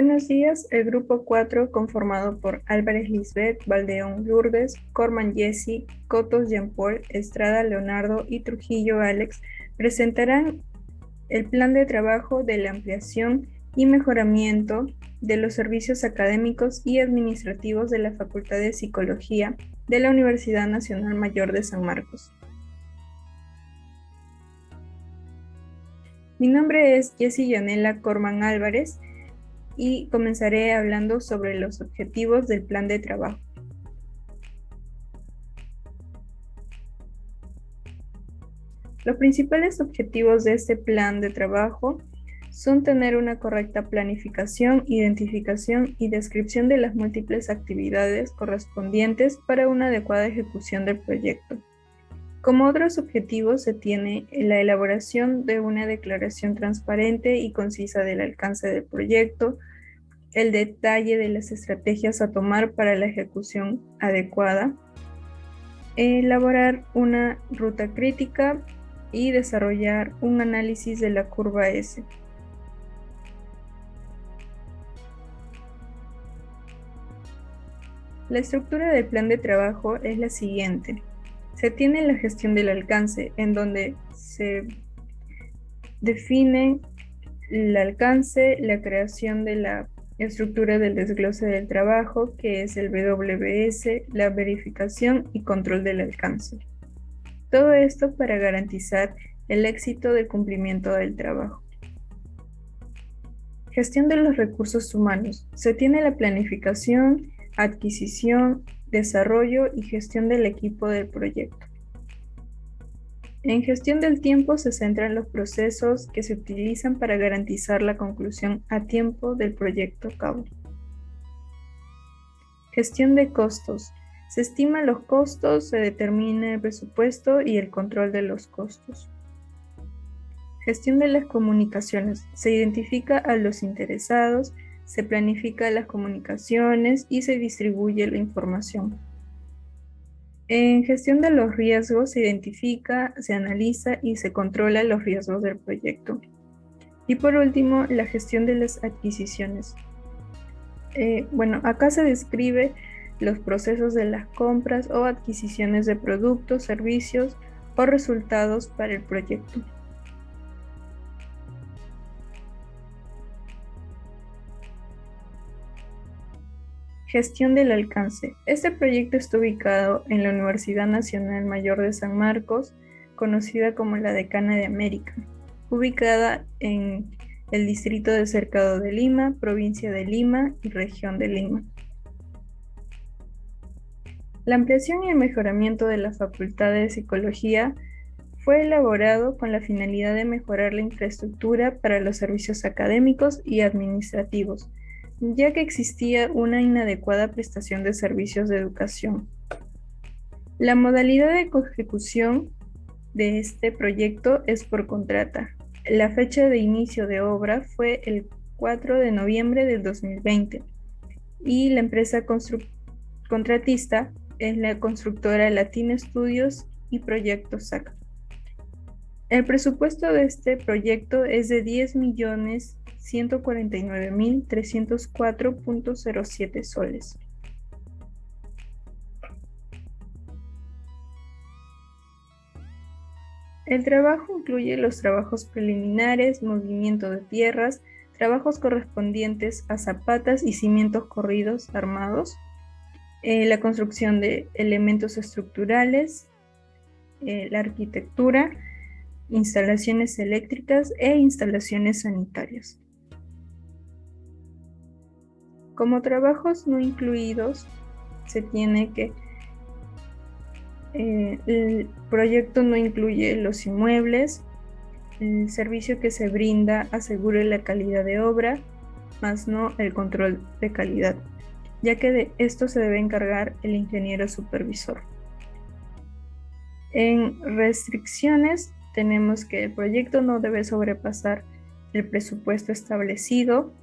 Buenos días, el grupo 4, conformado por Álvarez Lisbeth, Valdeón Lourdes, Corman Jessy, Cotos Jean-Paul, Estrada Leonardo y Trujillo Alex, presentarán el plan de trabajo de la ampliación y mejoramiento de los servicios académicos y administrativos de la Facultad de Psicología de la Universidad Nacional Mayor de San Marcos. Mi nombre es Jessy Yanela Corman Álvarez y comenzaré hablando sobre los objetivos del plan de trabajo. Los principales objetivos de este plan de trabajo son tener una correcta planificación, identificación y descripción de las múltiples actividades correspondientes para una adecuada ejecución del proyecto. Como otros objetivos se tiene la elaboración de una declaración transparente y concisa del alcance del proyecto, el detalle de las estrategias a tomar para la ejecución adecuada, elaborar una ruta crítica y desarrollar un análisis de la curva S. La estructura del plan de trabajo es la siguiente. Se tiene la gestión del alcance, en donde se define el alcance, la creación de la estructura del desglose del trabajo, que es el WBS, la verificación y control del alcance. Todo esto para garantizar el éxito del cumplimiento del trabajo. Gestión de los recursos humanos. Se tiene la planificación, adquisición, desarrollo y gestión del equipo del proyecto. En gestión del tiempo se centran los procesos que se utilizan para garantizar la conclusión a tiempo del proyecto a cabo. Gestión de costos. Se estiman los costos, se determina el presupuesto y el control de los costos. Gestión de las comunicaciones. Se identifica a los interesados, se planifica las comunicaciones y se distribuye la información. En gestión de los riesgos se identifica, se analiza y se controla los riesgos del proyecto. Y por último, la gestión de las adquisiciones. Acá se describe los procesos de las compras o adquisiciones de productos, servicios o resultados para el proyecto. Gestión del alcance. Este proyecto está ubicado en la Universidad Nacional Mayor de San Marcos, conocida como la Decana de América, ubicada en el distrito de Cercado de Lima, provincia de Lima y región de Lima. La ampliación y el mejoramiento de la Facultad de Psicología fue elaborado con la finalidad de mejorar la infraestructura para los servicios académicos y administrativos, ya que existía una inadecuada prestación de servicios de educación. La modalidad de ejecución de este proyecto es por contrata. La fecha de inicio de obra fue el 4 de noviembre del 2020 y la empresa contratista es la constructora Latina Studios y Proyecto SAC. El presupuesto de este proyecto es de 10.149.304.07 soles. El trabajo incluye los trabajos preliminares, movimiento de tierras, trabajos correspondientes a zapatas y cimientos corridos armados, la construcción de elementos estructurales, la arquitectura, instalaciones eléctricas e instalaciones sanitarias. Como trabajos no incluidos, se tiene que el proyecto no incluye los inmuebles, el servicio que se brinda asegure la calidad de obra, más no el control de calidad, ya que de esto se debe encargar el ingeniero supervisor. En restricciones tenemos que el proyecto no debe sobrepasar el presupuesto establecido,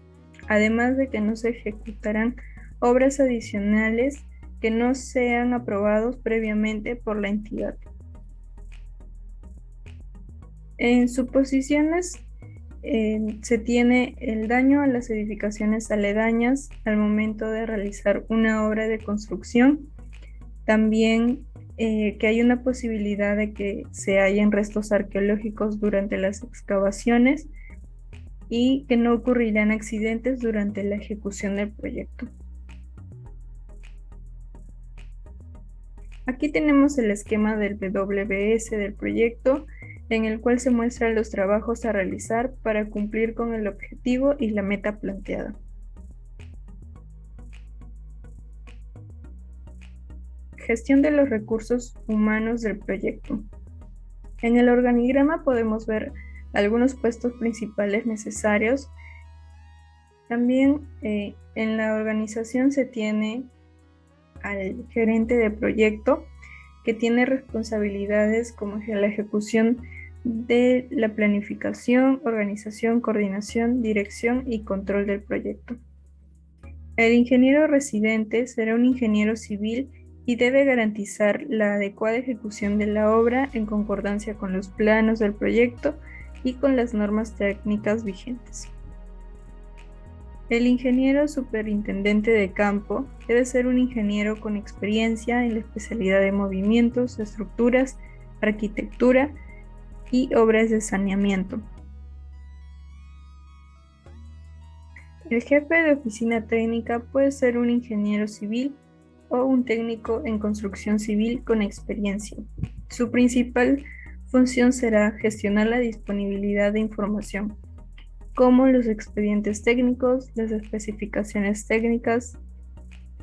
además de que no se ejecutarán obras adicionales que no sean aprobados previamente por la entidad. En suposiciones, se tiene el daño a las edificaciones aledañas al momento de realizar una obra de construcción. También que hay una posibilidad de que se hallen restos arqueológicos durante las excavaciones y que no ocurrirán accidentes durante la ejecución del proyecto. Aquí tenemos el esquema del WBS del proyecto, en el cual se muestran los trabajos a realizar para cumplir con el objetivo y la meta planteada. Gestión de los recursos humanos del proyecto. En el organigrama podemos ver algunos puestos principales necesarios. También en la organización se tiene al gerente de proyecto, que tiene responsabilidades como la ejecución de la planificación, organización, coordinación, dirección y control del proyecto. El ingeniero residente será un ingeniero civil y debe garantizar la adecuada ejecución de la obra en concordancia con los planos del proyecto y con las normas técnicas vigentes. El ingeniero superintendente de campo debe ser un ingeniero con experiencia en la especialidad de movimientos, estructuras, arquitectura y obras de saneamiento. El jefe de oficina técnica puede ser un ingeniero civil o un técnico en construcción civil con experiencia. Su principal función será gestionar la disponibilidad de información, como los expedientes técnicos, las especificaciones técnicas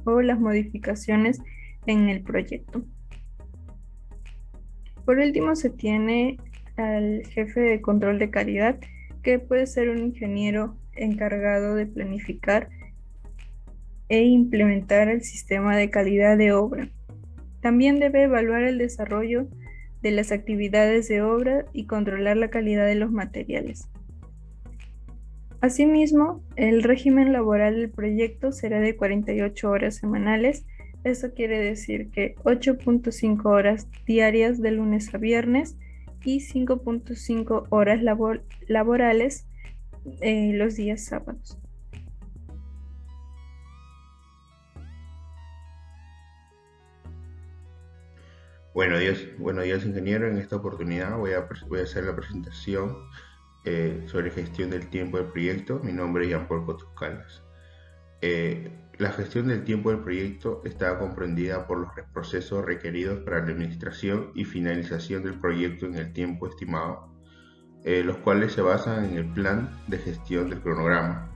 o las modificaciones en el proyecto. Por último, se tiene al jefe de control de calidad, que puede ser un ingeniero encargado de planificar e implementar el sistema de calidad de obra. También debe evaluar el desarrollo de las actividades de obra y controlar la calidad de los materiales. Asimismo, el régimen laboral del proyecto será de 48 horas semanales. Esto quiere decir que 8.5 horas diarias de lunes a viernes y 5.5 horas laborales los días sábados. Buenos días, ingeniero. En esta oportunidad voy a hacer la presentación sobre gestión del tiempo del proyecto. Mi nombre es Jean-Paul Cotuscalas. La gestión del tiempo del proyecto está comprendida por los procesos requeridos para la administración y finalización del proyecto en el tiempo estimado, los cuales se basan en el plan de gestión del cronograma.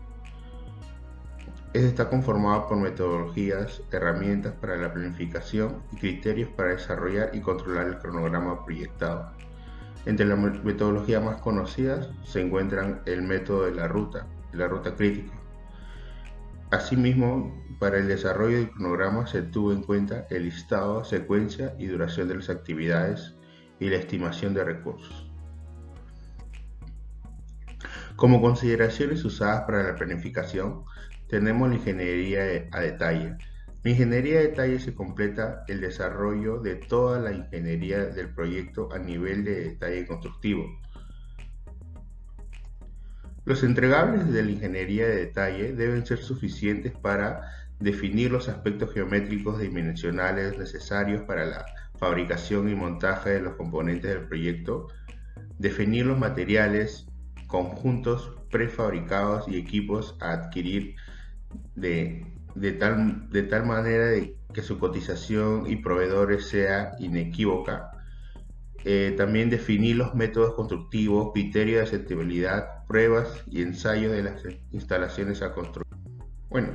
Este está conformado por metodologías, herramientas para la planificación y criterios para desarrollar y controlar el cronograma proyectado. Entre las metodologías más conocidas se encuentran el método de la ruta crítica. Asimismo, para el desarrollo del cronograma se tuvo en cuenta el listado, secuencia y duración de las actividades y la estimación de recursos. Como consideraciones usadas para la planificación, tenemos la ingeniería a detalle. La ingeniería a detalle se completa el desarrollo de toda la ingeniería del proyecto a nivel de detalle constructivo. Los entregables de la ingeniería de detalle deben ser suficientes para definir los aspectos geométricos dimensionales necesarios para la fabricación y montaje de los componentes del proyecto, definir los materiales, conjuntos prefabricados y equipos a adquirir de tal manera de que su cotización y proveedores sea inequívoca. También definir los métodos constructivos, criterios de aceptabilidad, pruebas y ensayos de las instalaciones a construir. Bueno,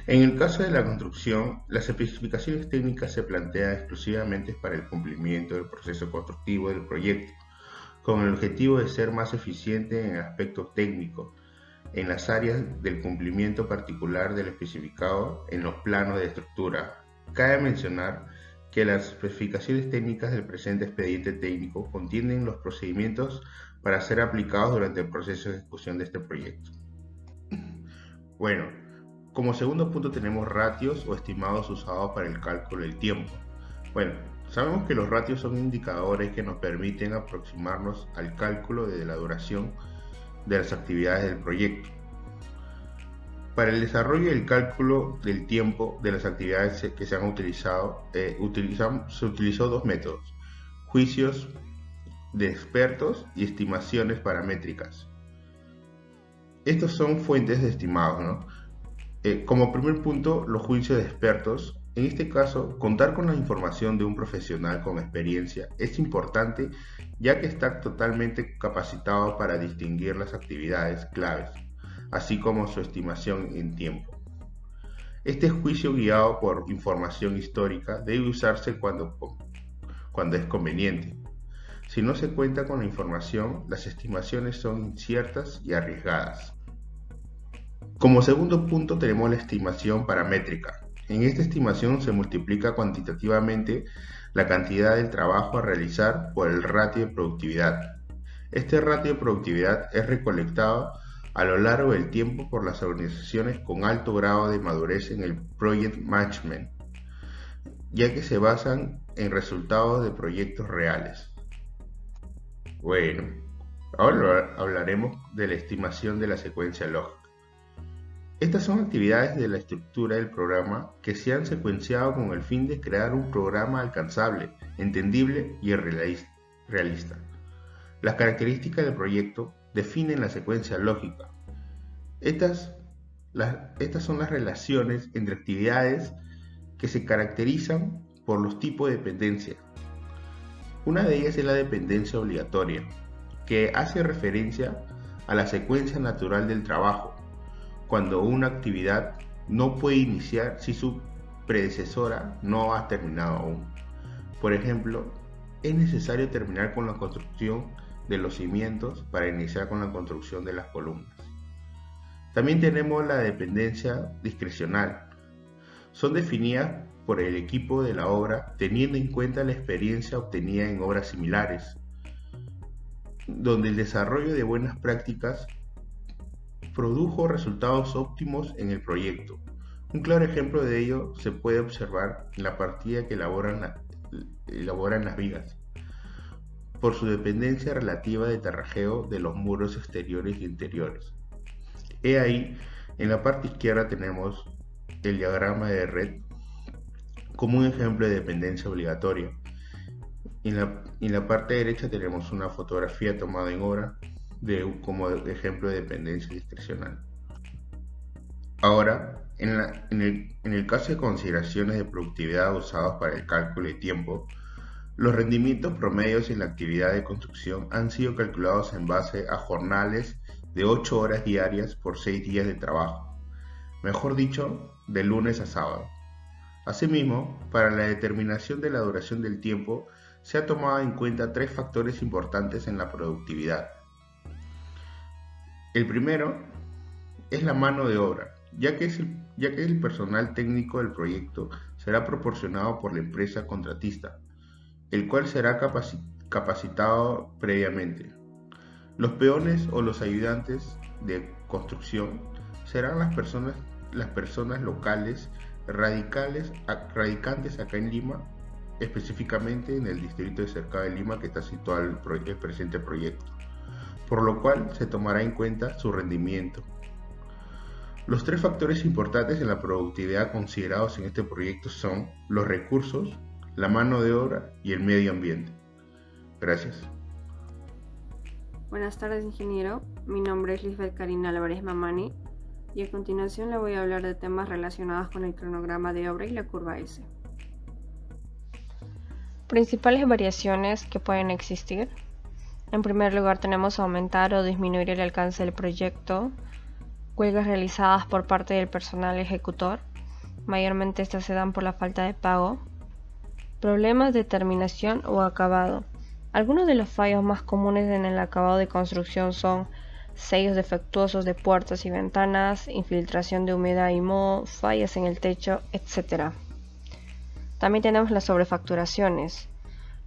en el caso de la construcción, las especificaciones técnicas se plantean exclusivamente para el cumplimiento del proceso constructivo del proyecto, con el objetivo de ser más eficiente en aspectos técnicos, en las áreas del cumplimiento particular del especificado en los planos de estructura. Cabe mencionar que las especificaciones técnicas del presente expediente técnico contienen los procedimientos para ser aplicados durante el proceso de ejecución de este proyecto. Bueno, como segundo punto tenemos ratios o estimados usados para el cálculo del tiempo. Bueno, sabemos que los ratios son indicadores que nos permiten aproximarnos al cálculo de la duración de las actividades del proyecto. Para el desarrollo y el cálculo del tiempo de las actividades que se han utilizado, se utilizó dos métodos: juicios de expertos y estimaciones paramétricas. Estos son fuentes de estimados, ¿no? Como primer punto, los juicios de expertos. En este caso, contar con la información de un profesional con experiencia es importante, ya que está totalmente capacitado para distinguir las actividades claves, así como su estimación en tiempo. Este juicio guiado por información histórica debe usarse cuando es conveniente. Si no se cuenta con la información, las estimaciones son inciertas y arriesgadas. Como segundo punto tenemos la estimación paramétrica. En esta estimación se multiplica cuantitativamente la cantidad del trabajo a realizar por el ratio de productividad. Este ratio de productividad es recolectado a lo largo del tiempo por las organizaciones con alto grado de madurez en el Project Management, ya que se basan en resultados de proyectos reales. Bueno, ahora hablaremos de la estimación de la secuencia lógica. Estas son actividades de la estructura del programa que se han secuenciado con el fin de crear un programa alcanzable, entendible y realista. Las características del proyecto definen la secuencia lógica. Estas son las relaciones entre actividades que se caracterizan por los tipos de dependencia. Una de ellas es la dependencia obligatoria, que hace referencia a la secuencia natural del trabajo, cuando una actividad no puede iniciar si su predecesora no ha terminado aún. Por ejemplo, es necesario terminar con la construcción de los cimientos para iniciar con la construcción de las columnas. También tenemos la dependencia discrecional. Son definidas por el equipo de la obra teniendo en cuenta la experiencia obtenida en obras similares, donde el desarrollo de buenas prácticas produjo resultados óptimos en el proyecto. Un claro ejemplo de ello se puede observar en la partida que elaboran las vigas, por su dependencia relativa de terrajeo de los muros exteriores y interiores. He ahí, en la parte izquierda tenemos el diagrama de red como un ejemplo de dependencia obligatoria. En la parte derecha tenemos una fotografía tomada en obra como ejemplo de dependencia discrecional. Ahora, en el caso de consideraciones de productividad usados para el cálculo de tiempo, los rendimientos promedios en la actividad de construcción han sido calculados en base a jornales de 8 horas diarias por 6 días de trabajo, mejor dicho, de lunes a sábado. Asimismo, para la determinación de la duración del tiempo, se ha tomado en cuenta 3 factores importantes en la productividad. El primero es la mano de obra, ya que el personal técnico del proyecto será proporcionado por la empresa contratista, el cual será capacitado previamente. Los peones o los ayudantes de construcción serán las personas locales radicantes acá en Lima, específicamente en el distrito de Cercado de Lima que está situado el presente proyecto, por lo cual se tomará en cuenta su rendimiento. Los 3 factores importantes en la productividad considerados en este proyecto son los recursos, la mano de obra y el medio ambiente. Gracias. Buenas tardes, ingeniero. Mi nombre es Lisbeth Karina Álvarez Mamani y a continuación le voy a hablar de temas relacionados con el cronograma de obra y la curva S. Principales variaciones que pueden existir. En primer lugar, tenemos aumentar o disminuir el alcance del proyecto, huelgas realizadas por parte del personal ejecutor, mayormente estas se dan por la falta de pago, problemas de terminación o acabado. Algunos de los fallos más comunes en el acabado de construcción son sellos defectuosos de puertas y ventanas, infiltración de humedad y moho, fallas en el techo, etc. También tenemos las sobrefacturaciones,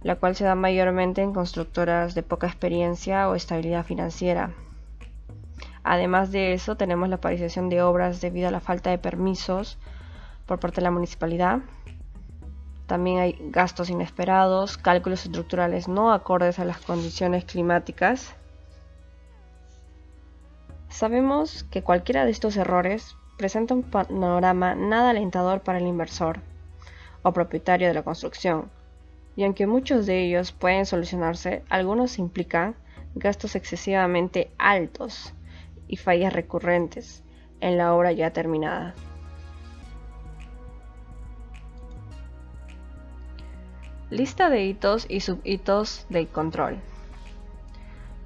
la cual se da mayormente en constructoras de poca experiencia o estabilidad financiera. Además de eso, tenemos la paralización de obras debido a la falta de permisos por parte de la municipalidad. También hay gastos inesperados, cálculos estructurales no acordes a las condiciones climáticas. Sabemos que cualquiera de estos errores presenta un panorama nada alentador para el inversor o propietario de la construcción, y aunque muchos de ellos pueden solucionarse, algunos implican gastos excesivamente altos y fallas recurrentes en la obra ya terminada. Lista de hitos y subhitos de control.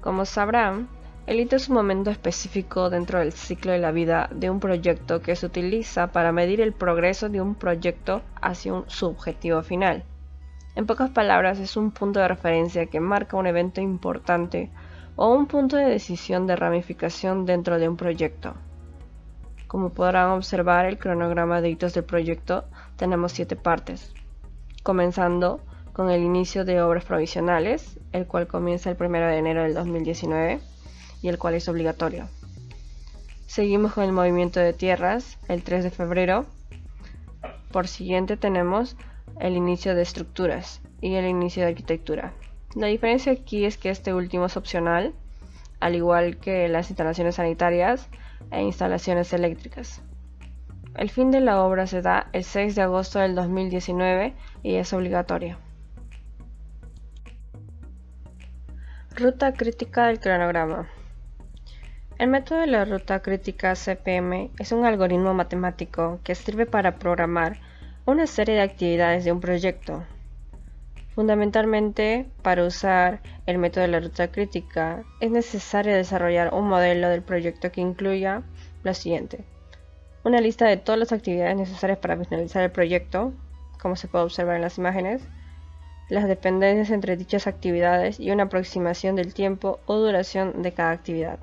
Como sabrán, el hito es un momento específico dentro del ciclo de la vida de un proyecto que se utiliza para medir el progreso de un proyecto hacia su objetivo final. En pocas palabras, es un punto de referencia que marca un evento importante o un punto de decisión de ramificación dentro de un proyecto. Como podrán observar, el cronograma de hitos del proyecto tenemos 7 partes, comenzando con el inicio de obras provisionales, el cual comienza el 1 de enero del 2019 y el cual es obligatorio. Seguimos con el movimiento de tierras, el 3 de febrero. Por siguiente tenemos el inicio de estructuras y el inicio de arquitectura. La diferencia aquí es que este último es opcional, al igual que las instalaciones sanitarias e instalaciones eléctricas. El fin de la obra se da el 6 de agosto del 2019 y es obligatorio. Ruta crítica del cronograma. El método de la ruta crítica CPM es un algoritmo matemático que sirve para programar una serie de actividades de un proyecto. Fundamentalmente, para usar el método de la ruta crítica, es necesario desarrollar un modelo del proyecto que incluya lo siguiente: una lista de todas las actividades necesarias para finalizar el proyecto, como se puede observar en las imágenes, las dependencias entre dichas actividades y una aproximación del tiempo o duración de cada actividad.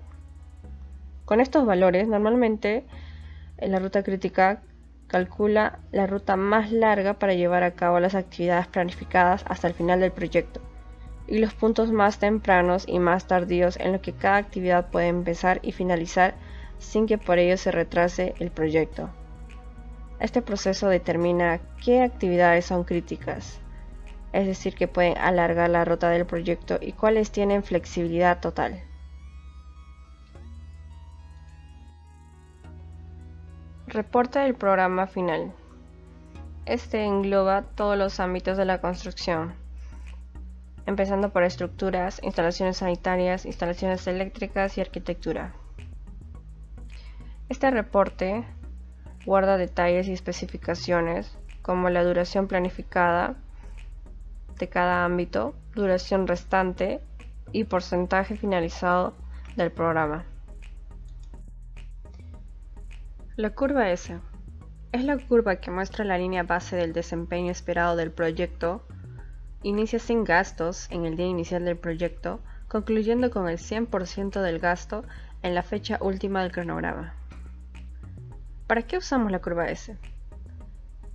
Con estos valores, normalmente la ruta crítica calcula la ruta más larga para llevar a cabo las actividades planificadas hasta el final del proyecto y los puntos más tempranos y más tardíos en los que cada actividad puede empezar y finalizar sin que por ello se retrase el proyecto. Este proceso determina qué actividades son críticas, es decir, que pueden alargar la ruta del proyecto, y cuáles tienen flexibilidad total. Reporte del programa final. Este engloba todos los ámbitos de la construcción, empezando por estructuras, instalaciones sanitarias, instalaciones eléctricas y arquitectura. Este reporte guarda detalles y especificaciones como la duración planificada de cada ámbito, duración restante y porcentaje finalizado del programa. La curva S es la curva que muestra la línea base del desempeño esperado del proyecto. Inicia sin gastos en el día inicial del proyecto, concluyendo con el 100% del gasto en la fecha última del cronograma. ¿Para qué usamos la curva S?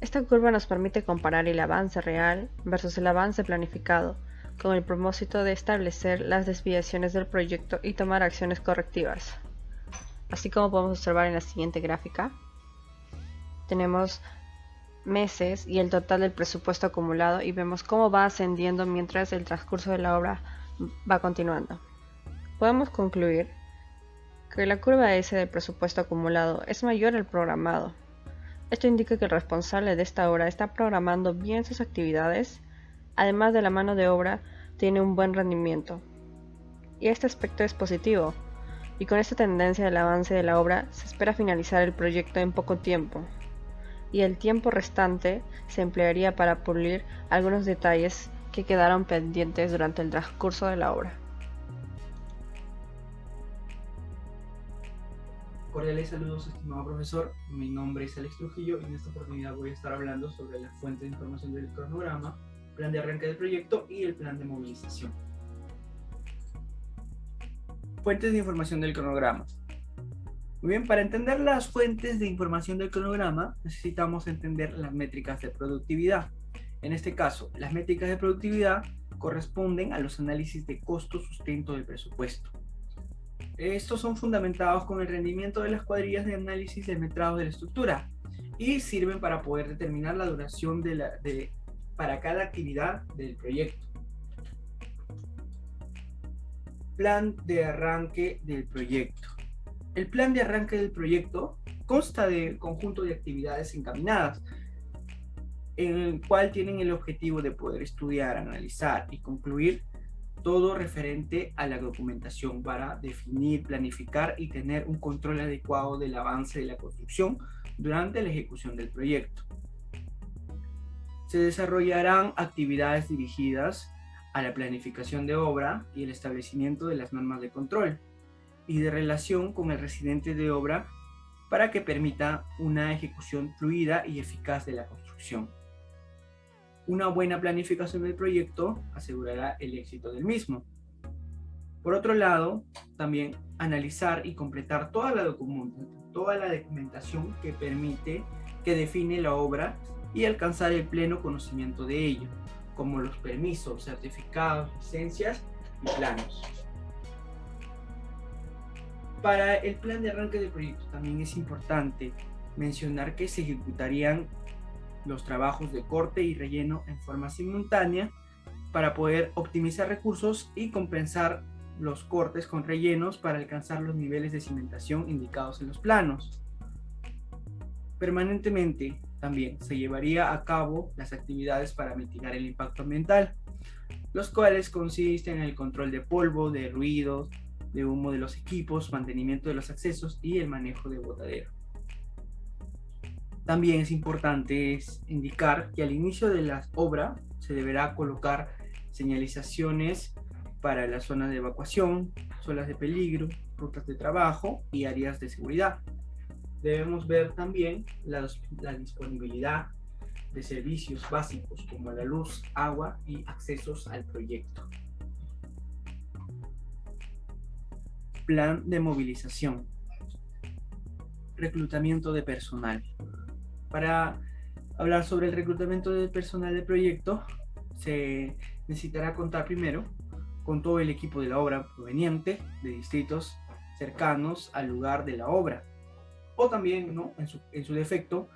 Esta curva nos permite comparar el avance real versus el avance planificado, con el propósito de establecer las desviaciones del proyecto y tomar acciones correctivas. Así como podemos observar en la siguiente gráfica, tenemos meses y el total del presupuesto acumulado, y vemos cómo va ascendiendo mientras el transcurso de la obra va continuando. Podemos concluir que la curva S del presupuesto acumulado es mayor al programado. Esto indica que el responsable de esta obra está programando bien sus actividades, además de la mano de obra tiene un buen rendimiento. Y este aspecto es positivo, y con esta tendencia del avance de la obra se espera finalizar el proyecto en poco tiempo, y el tiempo restante se emplearía para pulir algunos detalles que quedaron pendientes durante el transcurso de la obra. Cordiales saludos, estimado profesor. Mi nombre es Alex Trujillo y en esta oportunidad voy a estar hablando sobre las fuentes de información del cronograma, plan de arranque del proyecto y el plan de movilización. Fuentes de información del cronograma. Muy bien, para entender las fuentes de información del cronograma necesitamos entender las métricas de productividad. En este caso, las métricas de productividad corresponden a los análisis de costo-sustento del presupuesto. Estos son fundamentados con el rendimiento de las cuadrillas de análisis de metrados de la estructura y sirven para poder determinar la duración para cada actividad del proyecto. Plan de arranque del proyecto. El plan de arranque del proyecto consta de conjunto de actividades encaminadas, en el cual tienen el objetivo de poder estudiar, analizar y concluir todo referente a la documentación para definir, planificar y tener un control adecuado del avance de la construcción durante la ejecución del proyecto. Se desarrollarán actividades dirigidas a la planificación de obra y el establecimiento de las normas de control y de relación con el residente de obra para que permita una ejecución fluida y eficaz de la construcción. Una buena planificación del proyecto asegurará el éxito del mismo. Por otro lado, también analizar y completar toda la documentación que define la obra y alcanzar el pleno conocimiento de ello, como los permisos, certificados, licencias y planos. Para el plan de arranque del proyecto también es importante mencionar que se ejecutarían los trabajos de corte y relleno en forma simultánea para poder optimizar recursos y compensar los cortes con rellenos para alcanzar los niveles de cimentación indicados en los planos. Permanentemente también se llevaría a cabo las actividades para mitigar el impacto ambiental, los cuales consisten en el control de polvo, de ruidos, de humo de los equipos, mantenimiento de los accesos y el manejo de botadero. También es importante indicar que al inicio de la obra se deberá colocar señalizaciones para las zonas de evacuación, zonas de peligro, rutas de trabajo y áreas de seguridad. Debemos ver también la disponibilidad de servicios básicos como la luz, agua y accesos al proyecto. Plan de movilización. Reclutamiento de personal. Para hablar sobre el reclutamiento del personal del proyecto, se necesitará contar primero con todo el equipo de la obra proveniente de distritos cercanos al lugar de la obra, o también, ¿no?, en su defecto,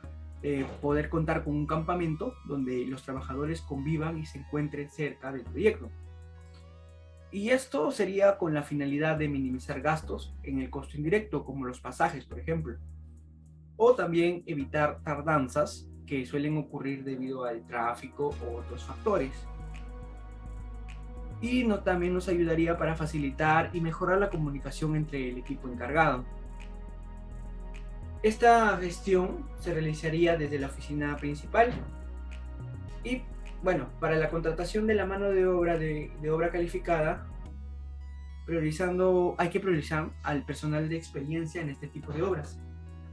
poder contar con un campamento donde los trabajadores convivan y se encuentren cerca del proyecto. Y esto sería con la finalidad de minimizar gastos en el costo indirecto, como los pasajes, por ejemplo, o también evitar tardanzas que suelen ocurrir debido al tráfico o otros factores. Y también nos ayudaría para facilitar y mejorar la comunicación entre el equipo encargado. Esta gestión se realizaría desde la oficina principal y, bueno, para la contratación de la mano de obra calificada, hay que priorizar al personal de experiencia en este tipo de obras.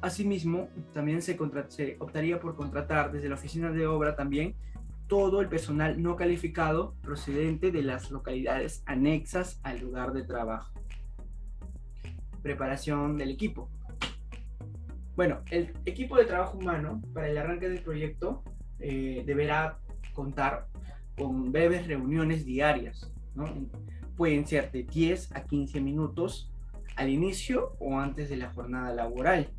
Asimismo, también se optaría por contratar desde la oficina de obra también todo el personal no calificado procedente de las localidades anexas al lugar de trabajo. Preparación del equipo. Bueno, el equipo de trabajo humano para el arranque del proyecto deberá contar con breves reuniones diarias, ¿no? Pueden ser de 10 a 15 minutos al inicio o antes de la jornada laboral.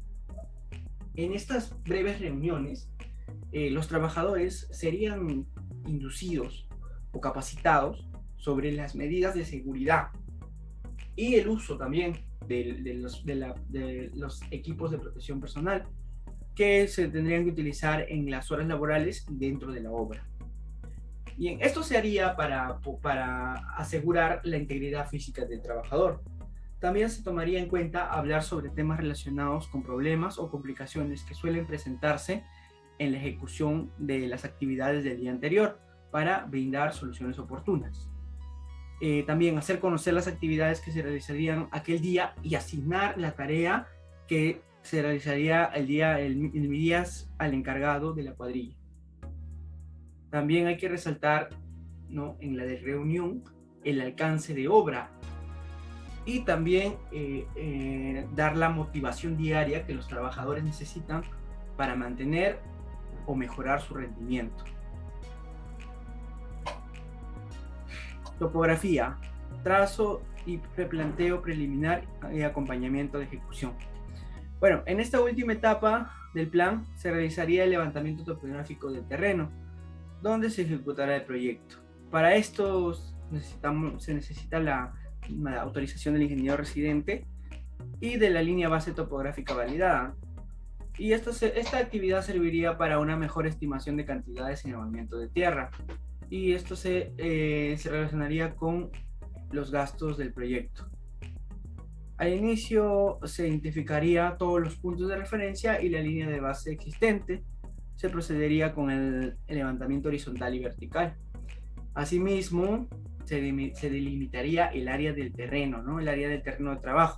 En estas breves reuniones, los trabajadores serían inducidos o capacitados sobre las medidas de seguridad y el uso también de los equipos de protección personal que se tendrían que utilizar en las horas laborales dentro de la obra. Bien, esto se haría para asegurar la integridad física del trabajador. También se tomaría en cuenta hablar sobre temas relacionados con problemas o complicaciones que suelen presentarse en la ejecución de las actividades del día anterior para brindar soluciones oportunas. También hacer conocer las actividades que se realizarían aquel día y asignar la tarea que se realizaría el día al encargado de la cuadrilla. También hay que resaltar, ¿no?, en la de reunión el alcance de obra y también dar la motivación diaria que los trabajadores necesitan para mantener o mejorar su rendimiento. Topografía, trazo y replanteo preliminar y acompañamiento de ejecución. Bueno, en esta última etapa del plan se realizaría el levantamiento topográfico del terreno, donde se ejecutará el proyecto. Para esto se necesita la autorización del ingeniero residente y de la línea base topográfica validada. Y esta actividad serviría para una mejor estimación de cantidades en el movimiento de tierra. Y esto se relacionaría con los gastos del proyecto. Al inicio se identificaría todos los puntos de referencia y la línea de base existente. Se procedería con el levantamiento horizontal y vertical. Asimismo, se delimitaría el área del terreno, ¿no? El área del terreno de trabajo.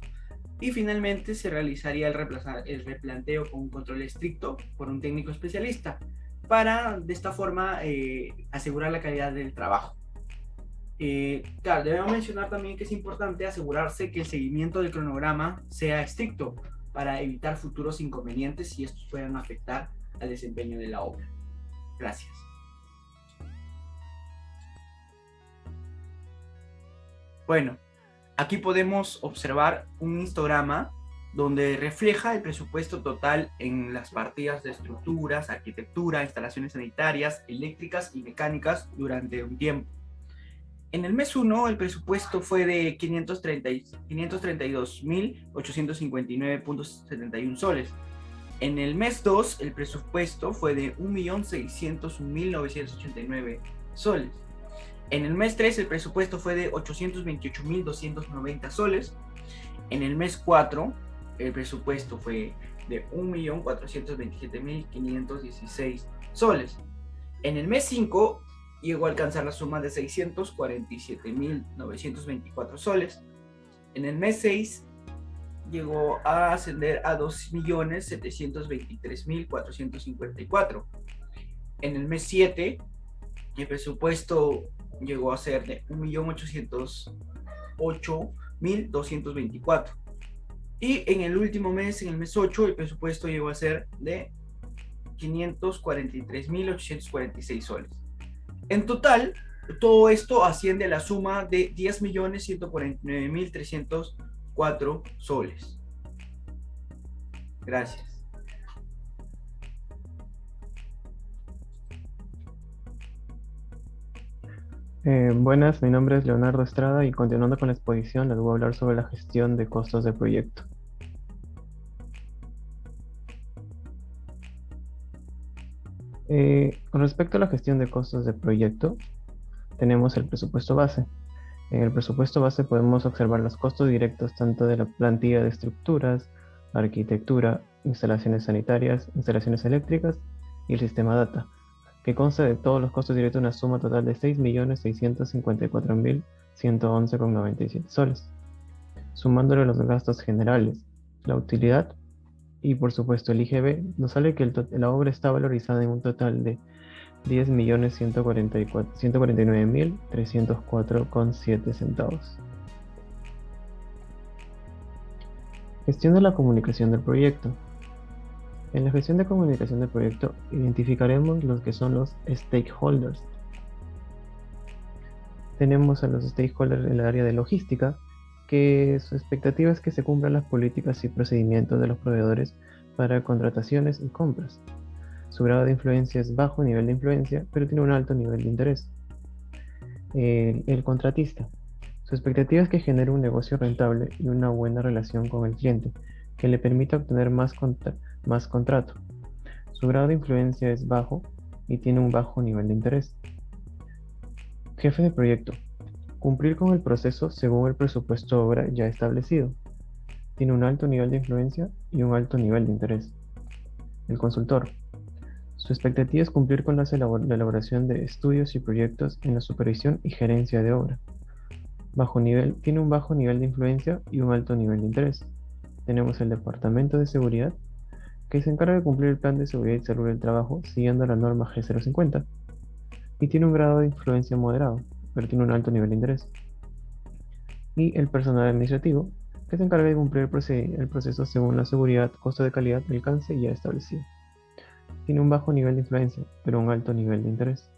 Y finalmente se realizaría el replanteo con un control estricto por un técnico especialista para, de esta forma, asegurar la calidad del trabajo. Claro, debemos mencionar también que es importante asegurarse que el seguimiento del cronograma sea estricto para evitar futuros inconvenientes si estos puedan afectar al desempeño de la obra. Gracias. Bueno, aquí podemos observar un histograma donde refleja el presupuesto total en las partidas de estructuras, arquitectura, instalaciones sanitarias, eléctricas y mecánicas durante un tiempo. En el mes 1 el presupuesto fue de 532.859.71 soles. En el mes 2 el presupuesto fue de 1.601.989 soles. En el mes 3 el presupuesto fue de 828.290 soles. En el mes 4 el presupuesto fue de 1.427.516 soles. En el mes 5 llegó a alcanzar la suma de 647.924 soles. En el mes 6 llegó a ascender a 2.723.454. En el mes 7 el presupuesto llegó a ser de 1.808.224. Y en el último mes, en el mes 8, el presupuesto llegó a ser de 543.846 soles. En total, todo esto asciende a la suma de 10.149.304 soles. Gracias. Buenas, mi nombre es Leonardo Estrada y continuando con la exposición les voy a hablar sobre la gestión de costos de proyecto. Con respecto a la gestión de costos de proyecto, tenemos el presupuesto base. En el presupuesto base podemos observar los costos directos tanto de la plantilla de estructuras, arquitectura, instalaciones sanitarias, instalaciones eléctricas y el sistema data, que consta de todos los costos directos una suma total de 6.654.111,97 soles, sumándole los gastos generales, la utilidad y por supuesto el IGB, nos sale que la obra está valorizada en un total de 10.149.304,7 centavos. Gestión de la comunicación del proyecto. En la gestión de comunicación del proyecto identificaremos los que son los stakeholders. Tenemos a los stakeholders en el área de logística, que su expectativa es que se cumplan las políticas y procedimientos de los proveedores para contrataciones y compras. Su grado de influencia es bajo nivel de influencia, pero tiene un alto nivel de interés. El contratista. Su expectativa es que genere un negocio rentable y una buena relación con el cliente, que le permita obtener más contrato. Su grado de influencia es bajo y tiene un bajo nivel de interés. Jefe de proyecto. Cumplir con el proceso según el presupuesto obra ya establecido. Tiene un alto nivel de influencia y un alto nivel de interés. El consultor. Su expectativa es cumplir con la elaboración de estudios y proyectos en la supervisión y gerencia de obra. Tiene un bajo nivel de influencia y un alto nivel de interés. Tenemos el departamento de seguridad, que se encarga de cumplir el plan de seguridad y salud del trabajo siguiendo la norma G050 y tiene un grado de influencia moderado, pero tiene un alto nivel de interés. Y el personal administrativo, que se encarga de cumplir el proceso según la seguridad, costo de calidad y alcance ya establecido. Tiene un bajo nivel de influencia, pero un alto nivel de interés.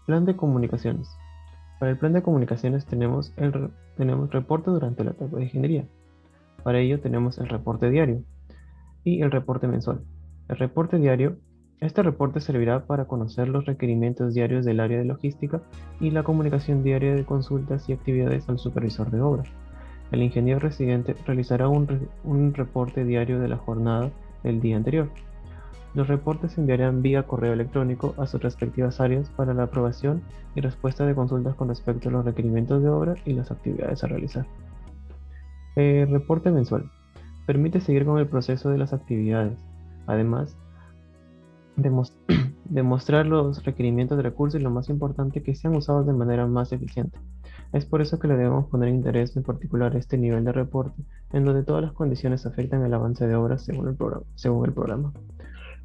Plan de comunicaciones. Para el plan de comunicaciones tenemos reporte durante la etapa de ingeniería. Para ello tenemos el reporte diario y el reporte mensual. El reporte diario Este reporte servirá para conocer los requerimientos diarios del área de logística y la comunicación diaria de consultas y actividades al supervisor de obra. El ingeniero residente realizará un reporte diario de la jornada del día anterior. Los reportes se enviarán vía correo electrónico a sus respectivas áreas para la aprobación y respuesta de consultas con respecto a los requerimientos de obra y las actividades a realizar. Reporte mensual. Permite seguir con el proceso de las actividades. Además, demostrar los requerimientos de recursos y lo más importante, que sean usados de manera más eficiente. Es por eso que le debemos poner interés en particular a este nivel de reporte, en donde todas las condiciones afectan el avance de obras según el programa.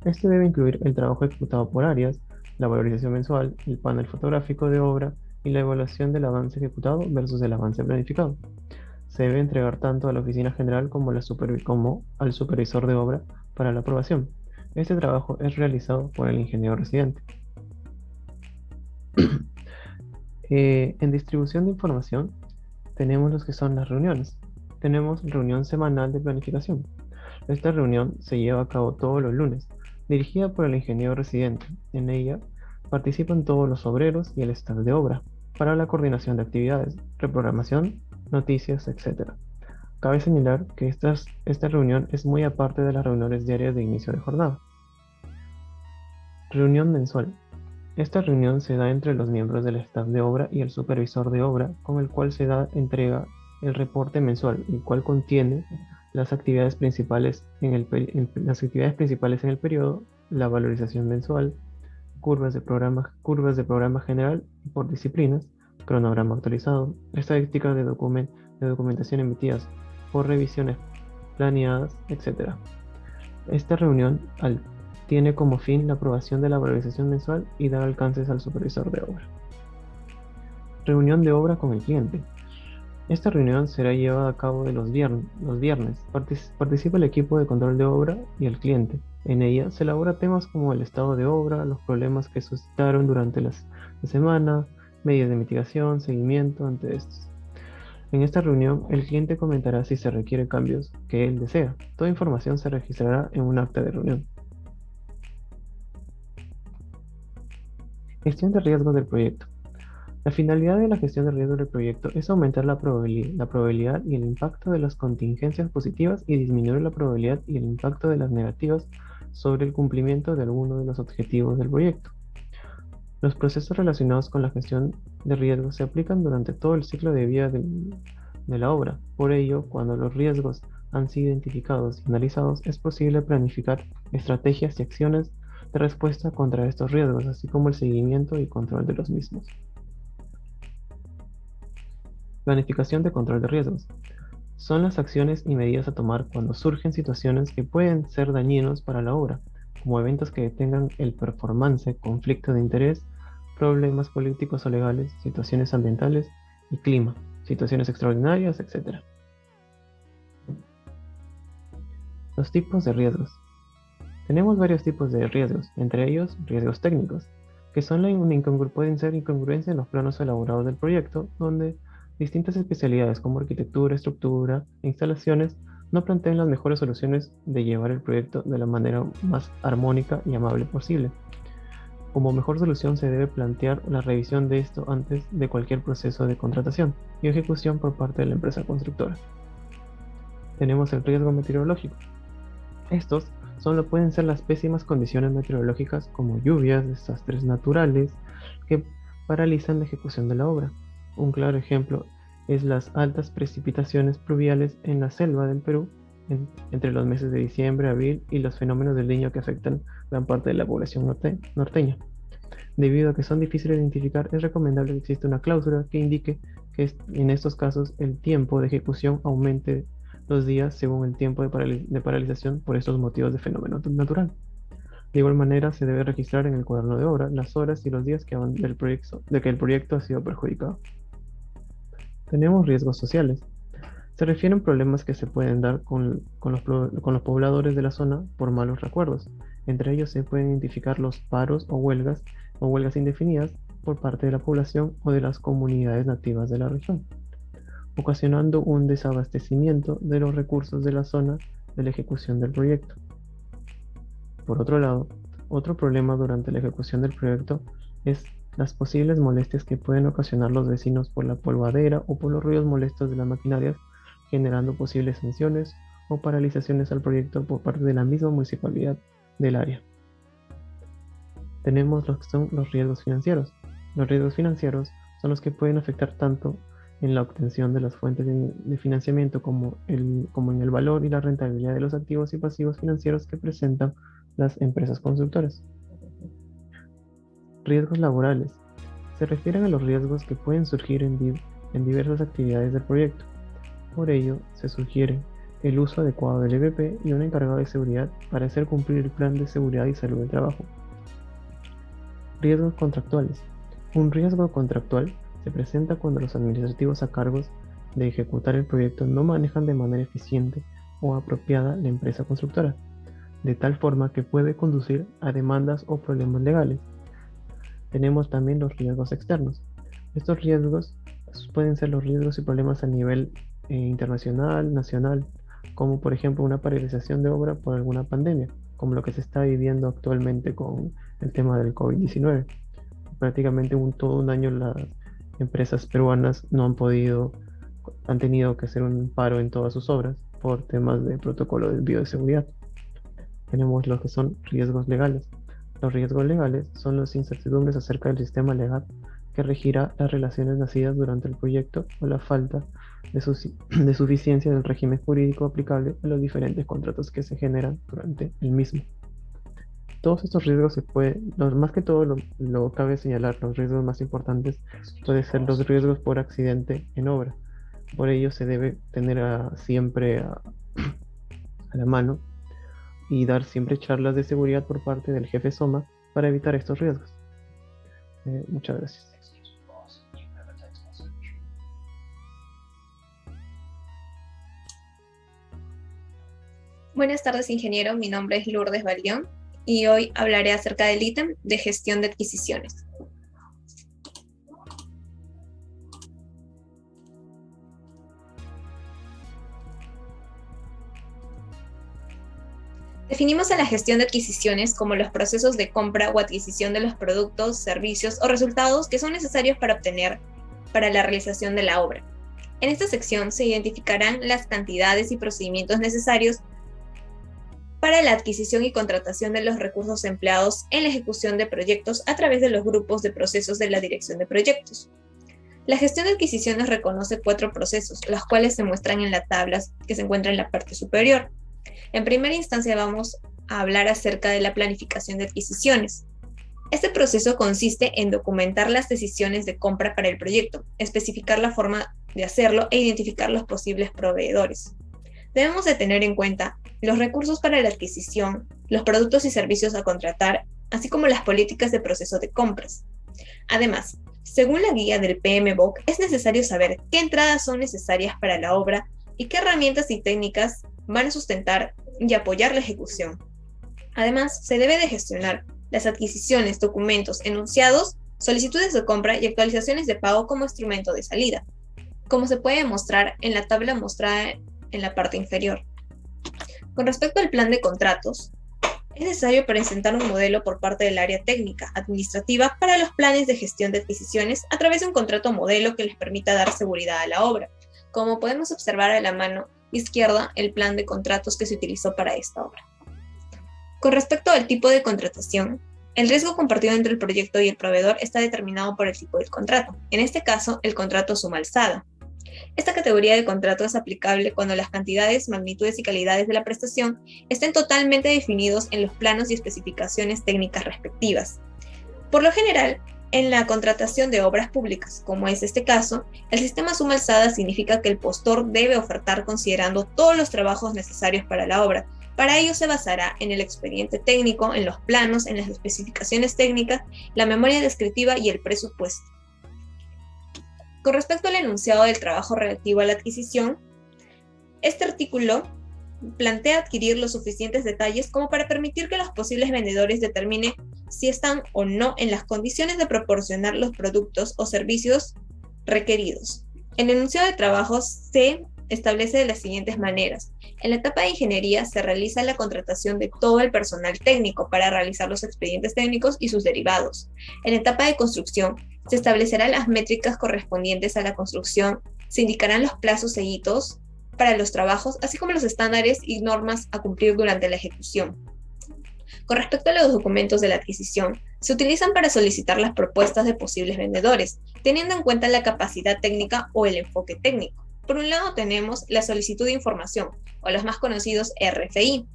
Este debe incluir el trabajo ejecutado por áreas, la valorización mensual, el panel fotográfico de obra y la evaluación del avance ejecutado versus el avance planificado. Se debe entregar tanto a la oficina general como al supervisor de obra para la aprobación. Este trabajo es realizado por el ingeniero residente. En distribución de información tenemos los que son las reuniones. Tenemos reunión semanal de planificación. Esta reunión se lleva a cabo todos los lunes, dirigida por el ingeniero residente. En ella participan todos los obreros y el staff de obra para la coordinación de actividades, reprogramación, noticias, etc. Cabe señalar que esta reunión es muy aparte de las reuniones diarias de inicio de jornada. Reunión mensual. Esta reunión se da entre los miembros del staff de obra y el supervisor de obra, con el cual se entrega el reporte mensual, el cual contiene las actividades principales en el periodo, la valorización mensual, curvas de programa general y por disciplinas, cronograma actualizado, estadísticas de documentación emitidas por revisiones planeadas, etc. Esta reunión tiene como fin la aprobación de la valorización mensual y dar alcances al supervisor de obra. Reunión de obra con el cliente. Esta reunión será llevada a cabo los viernes. Participa el equipo de control de obra y el cliente. En ella se elabora temas como el estado de obra, los problemas que suscitaron durante la semana, medidas de mitigación, seguimiento ante estos. En esta reunión, el cliente comentará si se requieren cambios que él desea. Toda información se registrará en un acta de reunión. Gestión de riesgos del proyecto. La finalidad de la gestión de riesgos del proyecto es aumentar la probabilidad y el impacto de las contingencias positivas y disminuir la probabilidad y el impacto de las negativas sobre el cumplimiento de alguno de los objetivos del proyecto. Los procesos relacionados con la gestión de riesgos se aplican durante todo el ciclo de vida de la obra. Por ello, cuando los riesgos han sido identificados y analizados, es posible planificar estrategias y acciones de respuesta contra estos riesgos, así como el seguimiento y control de los mismos. Planificación de control de riesgos. Son las acciones y medidas a tomar cuando surgen situaciones que pueden ser dañinos para la obra, como eventos que detengan el performance, conflicto de interés, problemas políticos o legales, situaciones ambientales y clima, situaciones extraordinarias, etc. Los tipos de riesgos. Tenemos varios tipos de riesgos, entre ellos riesgos técnicos, que pueden ser incongruencia en los planos elaborados del proyecto, donde distintas especialidades como arquitectura, estructura e instalaciones no plantean las mejores soluciones de llevar el proyecto de la manera más armónica y amable posible. Como mejor solución se debe plantear la revisión de esto antes de cualquier proceso de contratación y ejecución por parte de la empresa constructora. Tenemos el riesgo meteorológico. Estos solo pueden ser las pésimas condiciones meteorológicas como lluvias, desastres naturales que paralizan la ejecución de la obra. Un claro ejemplo es las altas precipitaciones pluviales en la selva del Perú entre los meses de diciembre, abril y los fenómenos del Niño que afectan gran parte de la población norteña. Debido a que son difíciles de identificar, es recomendable que exista una cláusula que indique que en estos casos el tiempo de ejecución aumente los días según el tiempo de paralización por estos motivos de fenómeno natural. De igual manera, se debe registrar en el cuaderno de obra las horas y los días que van de que el proyecto ha sido perjudicado. Tenemos riesgos sociales. Se refieren problemas que se pueden dar con los pobladores de la zona por malos recuerdos. Entre ellos se pueden identificar los paros o huelgas indefinidas por parte de la población o de las comunidades nativas de la región, ocasionando un desabastecimiento de los recursos de la zona de la ejecución del proyecto. Por otro lado, Otro problema durante la ejecución del proyecto es las posibles molestias que pueden ocasionar los vecinos por la polvadera o por los ruidos molestos de las maquinarias, generando posibles sanciones o paralizaciones al proyecto por parte de la misma municipalidad del área. Tenemos lo que son los riesgos financieros. Los riesgos financieros son los que pueden afectar tanto en la obtención de las fuentes de financiamiento como en el valor y la rentabilidad de los activos y pasivos financieros que presentan las empresas constructoras. Riesgos laborales. Se refieren a los riesgos que pueden surgir en diversas actividades del proyecto. Por ello, se sugiere el uso adecuado del EVP y un encargado de seguridad para hacer cumplir el plan de seguridad y salud del trabajo. Riesgos contractuales. Un riesgo contractual se presenta cuando los administrativos a cargo de ejecutar el proyecto no manejan de manera eficiente o apropiada la empresa constructora, de tal forma que puede conducir a demandas o problemas legales. Tenemos también los riesgos externos. Estos riesgos pueden ser los riesgos y problemas a nivel internacional, nacional, como por ejemplo una paralización de obra por alguna pandemia, como lo que se está viviendo actualmente con el tema del COVID-19. Prácticamente todo un año las empresas peruanas han tenido que hacer un paro en todas sus obras por temas de protocolo de bioseguridad. Tenemos lo que son riesgos legales. Los riesgos legales son las incertidumbres acerca del sistema legal que regirá las relaciones nacidas durante el proyecto o la falta de suficiencia del régimen jurídico aplicable a los diferentes contratos que se generan durante el mismo. Todos estos riesgos más que todo lo cabe señalar, los riesgos más importantes pueden ser los riesgos por accidente en obra. Por ello se debe tener siempre a la mano y dar siempre charlas de seguridad por parte del jefe SOMA para evitar estos riesgos. Muchas gracias. Buenas tardes, ingeniero. Mi nombre es Lourdes Baldión y hoy hablaré acerca del ítem de gestión de adquisiciones. Definimos a la gestión de adquisiciones como los procesos de compra o adquisición de los productos, servicios o resultados que son necesarios para la realización de la obra. En esta sección se identificarán las cantidades y procedimientos necesarios para la adquisición y contratación de los recursos empleados en la ejecución de proyectos a través de los grupos de procesos de la dirección de proyectos. La gestión de adquisiciones reconoce 4 procesos, los cuales se muestran en la tabla que se encuentra en la parte superior. En primera instancia vamos a hablar acerca de la planificación de adquisiciones. Este proceso consiste en documentar las decisiones de compra para el proyecto, especificar la forma de hacerlo e identificar los posibles proveedores. Debemos de tener en cuenta los recursos para la adquisición, los productos y servicios a contratar, así como las políticas de proceso de compras. Además, según la guía del PMBOK, es necesario saber qué entradas son necesarias para la obra y qué herramientas y técnicas van a sustentar y apoyar la ejecución. Además, se debe de gestionar las adquisiciones, documentos, enunciados, solicitudes de compra y actualizaciones de pago como instrumento de salida, como se puede mostrar en la tabla mostrada en la parte inferior. Con respecto al plan de contratos, es necesario presentar un modelo por parte del área técnica administrativa para los planes de gestión de adquisiciones a través de un contrato modelo que les permita dar seguridad a la obra. Como podemos observar a la mano izquierda, el plan de contratos que se utilizó para esta obra. Con respecto al tipo de contratación, el riesgo compartido entre el proyecto y el proveedor está determinado por el tipo del contrato. En este caso, el contrato suma alzada. Esta categoría de contrato es aplicable cuando las cantidades, magnitudes y calidades de la prestación estén totalmente definidos en los planos y especificaciones técnicas respectivas. Por lo general, en la contratación de obras públicas, como es este caso, el sistema suma alzada significa que el postor debe ofertar considerando todos los trabajos necesarios para la obra. Para ello se basará en el expediente técnico, en los planos, en las especificaciones técnicas, la memoria descriptiva y el presupuesto. Con respecto al enunciado del trabajo relativo a la adquisición, este artículo plantea adquirir los suficientes detalles como para permitir que los posibles vendedores determinen si están o no en las condiciones de proporcionar los productos o servicios requeridos. En el enunciado de trabajo se establece de las siguientes maneras. En la etapa de ingeniería se realiza la contratación de todo el personal técnico para realizar los expedientes técnicos y sus derivados. En la etapa de construcción se establecerán las métricas correspondientes a la construcción, se indicarán los plazos e hitos para los trabajos, así como los estándares y normas a cumplir durante la ejecución. Con respecto a los documentos de la adquisición, se utilizan para solicitar las propuestas de posibles vendedores, teniendo en cuenta la capacidad técnica o el enfoque técnico. Por un lado tenemos la solicitud de información, o los más conocidos RFI.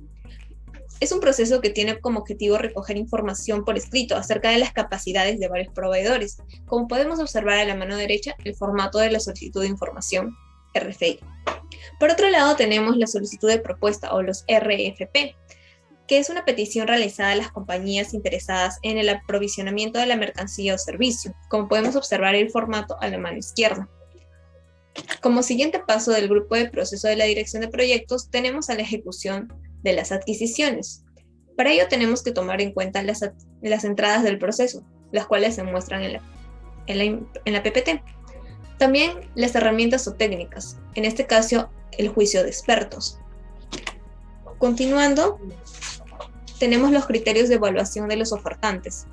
Es un proceso que tiene como objetivo recoger información por escrito acerca de las capacidades de varios proveedores. Como podemos observar a la mano derecha, el formato de la solicitud de información RFI. Por otro lado tenemos la solicitud de propuesta, o los RFP, que es una petición realizada a las compañías interesadas en el aprovisionamiento de la mercancía o servicio. Como podemos observar el formato a la mano izquierda. Como siguiente paso del grupo de proceso de la dirección de proyectos, tenemos a la ejecución de las adquisiciones. Para ello tenemos que tomar en cuenta las entradas del proceso, las cuales se muestran en la PPT. También las herramientas o técnicas, en este caso el juicio de expertos. Continuando, tenemos los criterios de evaluación de los ofertantes.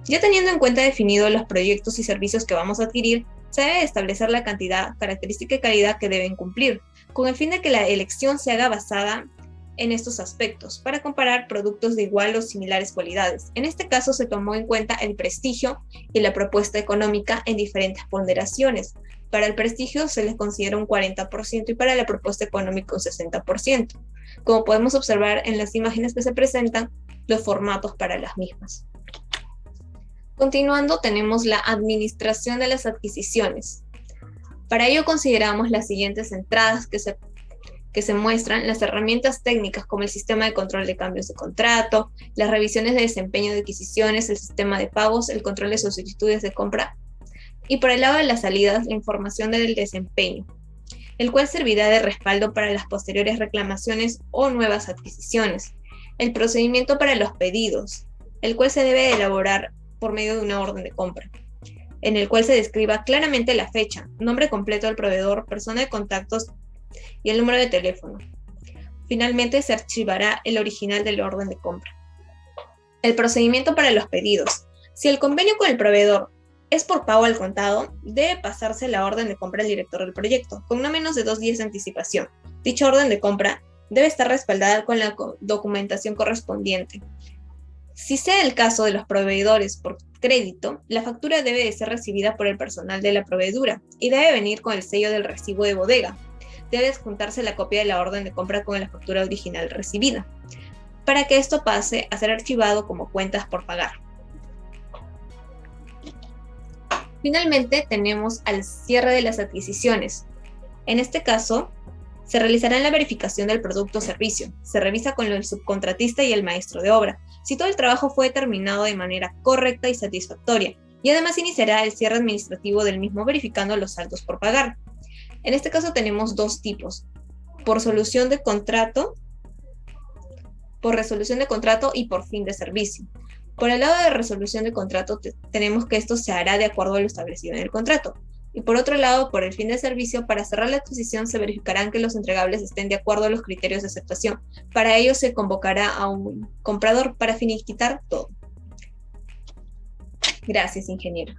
Ya teniendo en cuenta definidos los proyectos y servicios que vamos a adquirir, se debe establecer la cantidad, característica y calidad que deben cumplir, con el fin de que la elección se haga basada en estos aspectos, para comparar productos de igual o similares cualidades. En este caso se tomó en cuenta el prestigio y la propuesta económica en diferentes ponderaciones. Para el prestigio se les considera un 40% y para la propuesta económica un 60%. Como podemos observar en las imágenes que se presentan, los formatos para las mismas. Continuando, tenemos la administración de las adquisiciones. Para ello consideramos las siguientes entradas que se muestran: las herramientas técnicas como el sistema de control de cambios de contrato, las revisiones de desempeño de adquisiciones, el sistema de pagos, el control de solicitudes de compra, y por el lado de las salidas, la información del desempeño, el cual servirá de respaldo para las posteriores reclamaciones o nuevas adquisiciones. El procedimiento para los pedidos, el cual se debe elaborar por medio de una orden de compra, en el cual se describa claramente la fecha, nombre completo del proveedor, persona de contactos y el número de teléfono. Finalmente se archivará el original de la orden de compra. El procedimiento para los pedidos. Si el convenio con el proveedor es por pago al contado, debe pasarse la orden de compra al director del proyecto, con no menos de 2 días de anticipación. Dicha orden de compra debe estar respaldada con la documentación correspondiente. Si sea el caso de los proveedores por crédito, la factura debe de ser recibida por el personal de la proveedura y debe venir con el sello del recibo de bodega. Debe adjuntarse la copia de la orden de compra con la factura original recibida, para que esto pase a ser archivado como cuentas por pagar. Finalmente tenemos al cierre de las adquisiciones. En este caso, se realizará la verificación del producto o servicio. Se revisa con el subcontratista y el maestro de obra si todo el trabajo fue terminado de manera correcta y satisfactoria, y además iniciará el cierre administrativo del mismo verificando los saldos por pagar. En este caso tenemos 2 tipos: por resolución de contrato y por fin de servicio. Por el lado de resolución de contrato tenemos que esto se hará de acuerdo a lo establecido en el contrato. Y por otro lado, por el fin de servicio, para cerrar la adquisición se verificarán que los entregables estén de acuerdo a los criterios de aceptación. Para ello se convocará a un comprador para finiquitar todo. Gracias, ingeniero.